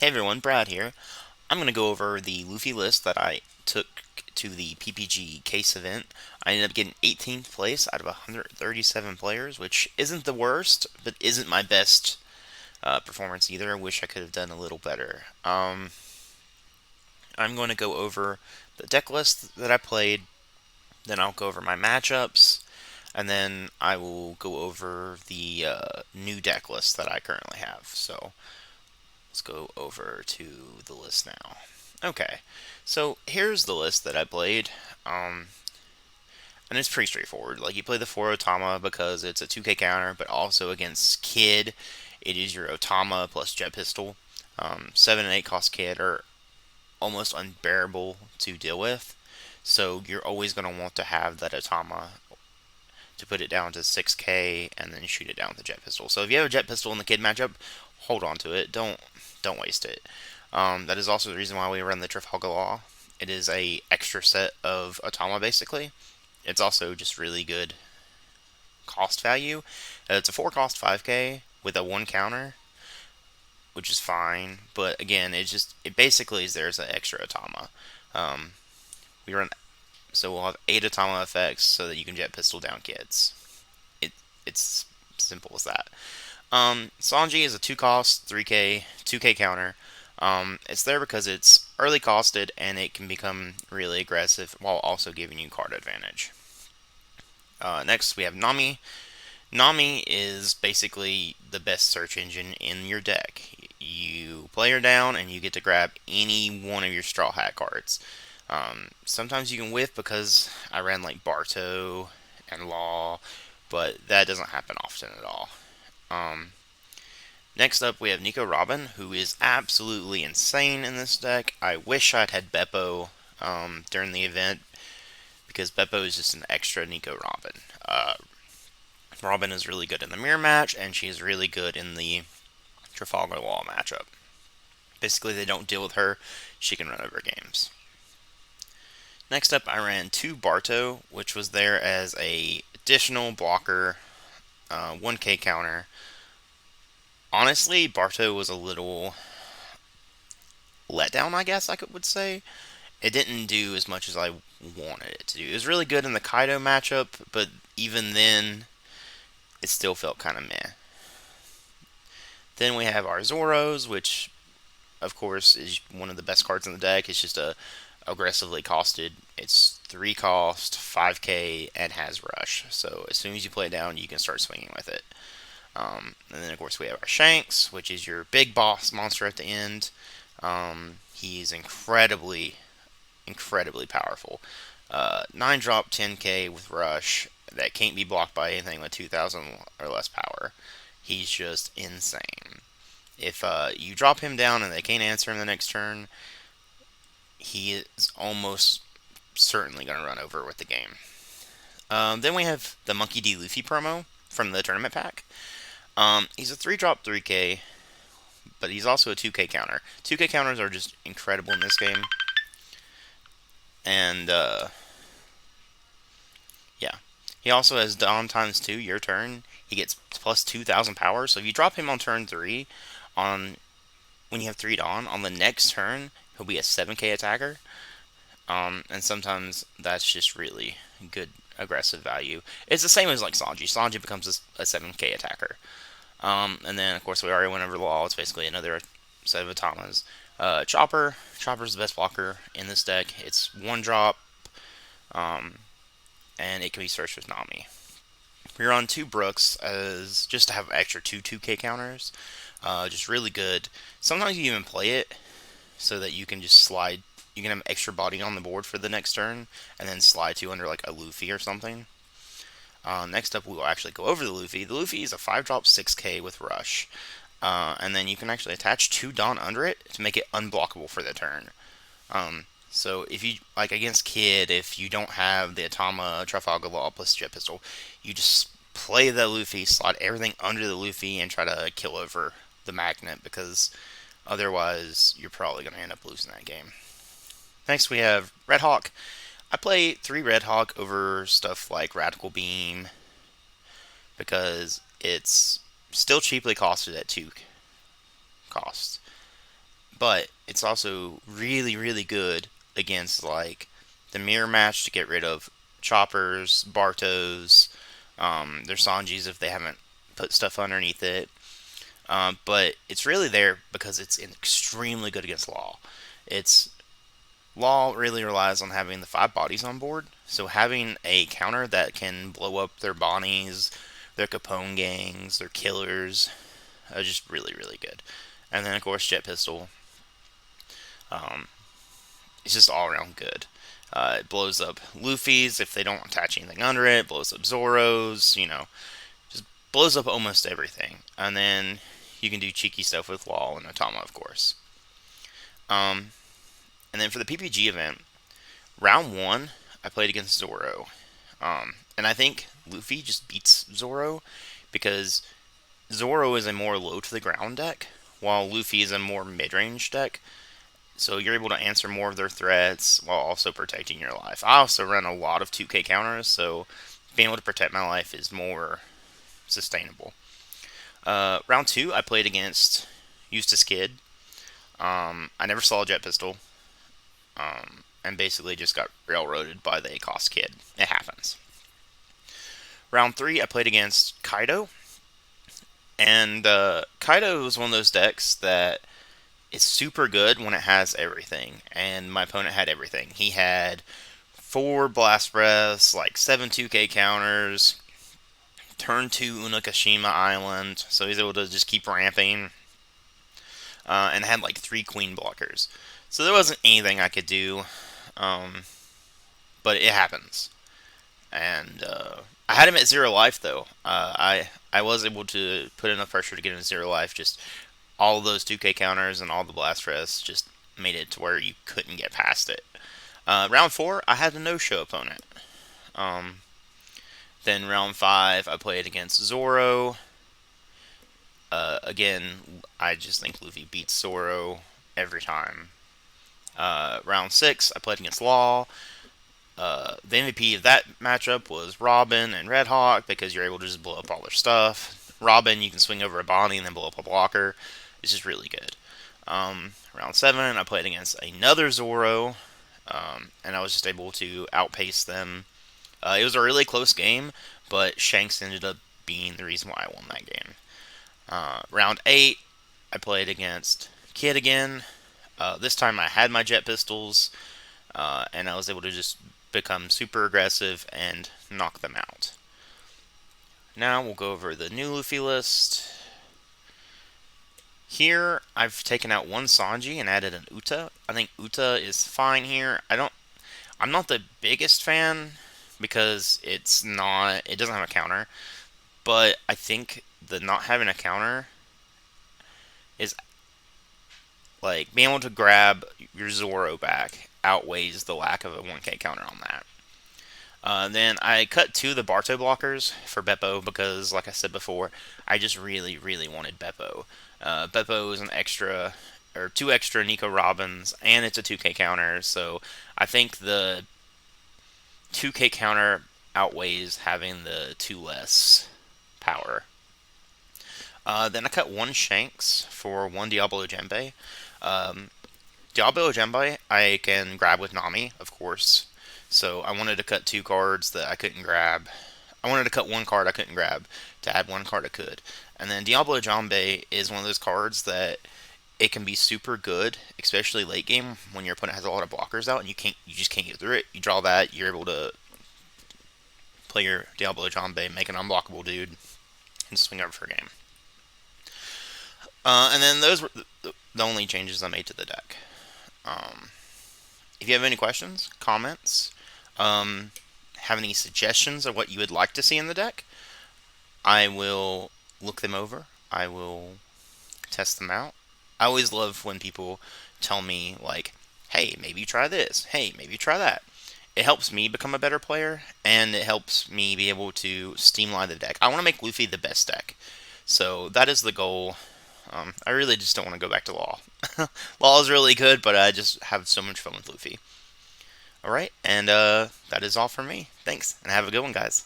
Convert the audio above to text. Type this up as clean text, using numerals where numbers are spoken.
Hey everyone, Brad here. I'm going to go over the Luffy list that I took to the PPG Case event. I ended up getting 18th place out of 137 players, which isn't the worst, but isn't my best performance either. I wish I could have done a little better. I'm going to go over the deck list that I played, then I'll go over my matchups, and then I will go over the new deck list that I currently have. So let's go over to the list now. Okay, so here's the list that I played, and it's pretty straightforward. Like, you play the 4 Otama because it's a 2K counter, but also against Kid, it is your Otama plus Jet Pistol. 7 and 8 cost Kid are almost unbearable to deal with, so you're always going to want to have that Otama to put it down to 6K and then shoot it down with the Jet Pistol. So if you have a Jet Pistol in the Kid matchup, hold on to it. Don't waste it. That is also the reason why we run the Trafalgar Law. It is a extra set of Otama, basically. It's also just really good cost value. It's a 4 cost 5K with a 1 counter, which is fine. But again, it basically is there's an extra Otama. Um, we run so we'll have 8 Otama effects so that you can Jet Pistol down kids. It it's simple as that. Sanji is a 2 cost 3K 2K counter. It's there because it's early costed and it can become really aggressive while also giving you card advantage. Next, we have Nami. Nami is basically the best search engine in your deck. You play her down and you get to grab any one of your Straw Hat cards. Sometimes you can whiff because I ran like Barto and Law, but that doesn't happen often at all. Um, Next up, we have Nico Robin, who is absolutely insane in this deck. I wish I'd had Beppo during the event because Beppo is just an extra Nico Robin. Robin is really good in the mirror match, and she is really good in the Trafalgar Law matchup. Basically, they don't deal with her; she can run over games. Next up, I ran 2 Barto, which was there as a additional blocker, 1K counter. Honestly, Barto was a little letdown, I guess would say. It didn't do as much as I wanted it to do. It was really good in the Kaido matchup, but even then, it still felt kind of meh. Then we have our Zoros, which, of course, is one of the best cards in the deck. It's just a aggressively costed. It's 3 cost, 5K, and has rush. So as soon as you play it down, you can start swinging with it. And then, of course, we have our Shanks, which is your big boss monster at the end. He's incredibly powerful. 9 drop 10K with rush that can't be blocked by anything with 2,000 or less power. He's just insane. If you drop him down and they can't answer him the next turn, he is almost certainly going to run over with the game. Then we have the Monkey D. Luffy promo from the tournament pack. He's a 3 drop 3K, but he's also a 2K counter. 2K counters are just incredible in this game. And, yeah. He also has Dawn times 2, your turn. He gets plus 2,000 power. So if you drop him on turn 3, when you have 3 Dawn, on the next turn, he'll be a 7K attacker. And sometimes that's just really good aggressive value. It's the same as like Sanji. Sanji becomes a 7K attacker. And then, of course, we already went over Law. It's basically another set of Otamas. Chopper's the best blocker in this deck. It's 1 drop, and it can be searched with Nami. We're on 2 Brooks as just to have extra 2K counters. Just really good. Sometimes you even play it so that you can just slide. You can have extra body on the board for the next turn, and then slide 2 under like a Luffy or something. Next up, we will actually go over the Luffy. The Luffy is a 5 drop 6K with rush. And then you can actually attach 2 Dawn under it to make it unblockable for the turn. So if you, like against Kid, if you don't have the Atama, Trafalgar Law plus Jet Pistol, you just play the Luffy, slide everything under the Luffy, and try to kill over the Magnet, because otherwise you're probably going to end up losing that game. Next we have Red Hawk. I play 3 Red Hawk over stuff like Radical Beam because it's still cheaply costed at 2 cost. but it's also really, really good against like the mirror match to get rid of choppers, Bartos, their Sanjis if they haven't put stuff underneath it. But it's really there because it's extremely good against Law. It's Law really relies on having the 5 bodies on board, so having a counter that can blow up their Bonnies, their Capone gangs, their killers, just really, really good. And then, of course, Jet Pistol. Um, it's just all around good. It blows up Luffy's if they don't attach anything under it, blows up Zoro's, just blows up almost everything. And then you can do cheeky stuff with Law and Otama, of course. Um, and then for the PPG event, round 1, I played against Zoro. And I think Luffy just beats Zoro because Zoro is a more low to the ground deck, while Luffy is a more mid range deck. So you're able to answer more of their threats while also protecting your life. I also run a lot of 2K counters, so being able to protect my life is more sustainable. Round 2, I played against Eustace Kid. I never saw a Jet Pistol, and basically just got railroaded by the cost kid. It happens. Round 3, I played against Kaido, and Kaido is one of those decks that is super good when it has everything, and my opponent had everything. He had 4 Blast Breaths, like 7 2K counters, turn 2 Unakashima Island, so he's able to just keep ramping, and had like 3 Queen blockers. So there wasn't anything I could do, but it happens. And I had him at 0 life, though. I was able to put enough pressure to get him at 0 life, just all those 2K counters and all the blast rests just made it to where you couldn't get past it. Round 4, I had a no-show opponent. Then round 5, I played against Zoro. Again, I just think Luffy beats Zoro every time. Round 6, I played against Law. The MVP of that matchup was Robin and Red Hawk because you're able to just blow up all their stuff. Robin, you can swing over a Bonnie and then blow up a blocker. It's just really good. Round 7, I played against another Zoro, and I was just able to outpace them. It was a really close game, but Shanks ended up being the reason why I won that game. Round 8, I played against Kid again. This time I had my jet pistols, and I was able to just become super aggressive and knock them out. Now we'll go over the new Luffy list. Here, I've taken out one Sanji and added an Uta. I think Uta is fine here. I'm not the biggest fan because it doesn't have a counter, but I think the not having a counter is like being able to grab your Zoro back outweighs the lack of a 1K counter on that. Then I cut 2 of the Barto blockers for Beppo because, like I said before, I just really, really wanted Beppo. Beppo is an extra, or 2 extra Nico Robins, and it's a 2K counter, so I think the 2K counter outweighs having the 2 less power. Then I cut 1 Shanks for 1 Diablo Jembe. Diablo Jembe I can grab with Nami, of course. So I wanted to cut 2 cards that I couldn't grab. I wanted to cut 1 card I couldn't grab to add 1 card I could. And then Diablo Jembe is one of those cards that it can be super good, especially late game when your opponent has a lot of blockers out and you just can't get through it. You draw that, you're able to play your Diablo Jembe, make an unblockable dude, and swing over for a game. And then those were the only changes I made to the deck. If you have any questions, comments, have any suggestions of what you would like to see in the deck, I will look them over. I will test them out. I always love when people tell me, like, hey, maybe try this. Hey, maybe try that. It helps me become a better player, and it helps me be able to streamline the deck. I want to make Luffy the best deck. So that is the goal. I really just don't want to go back to Law. Law is really good, but I just have so much fun with Luffy. Alright, and that is all for me. Thanks, and have a good one, guys.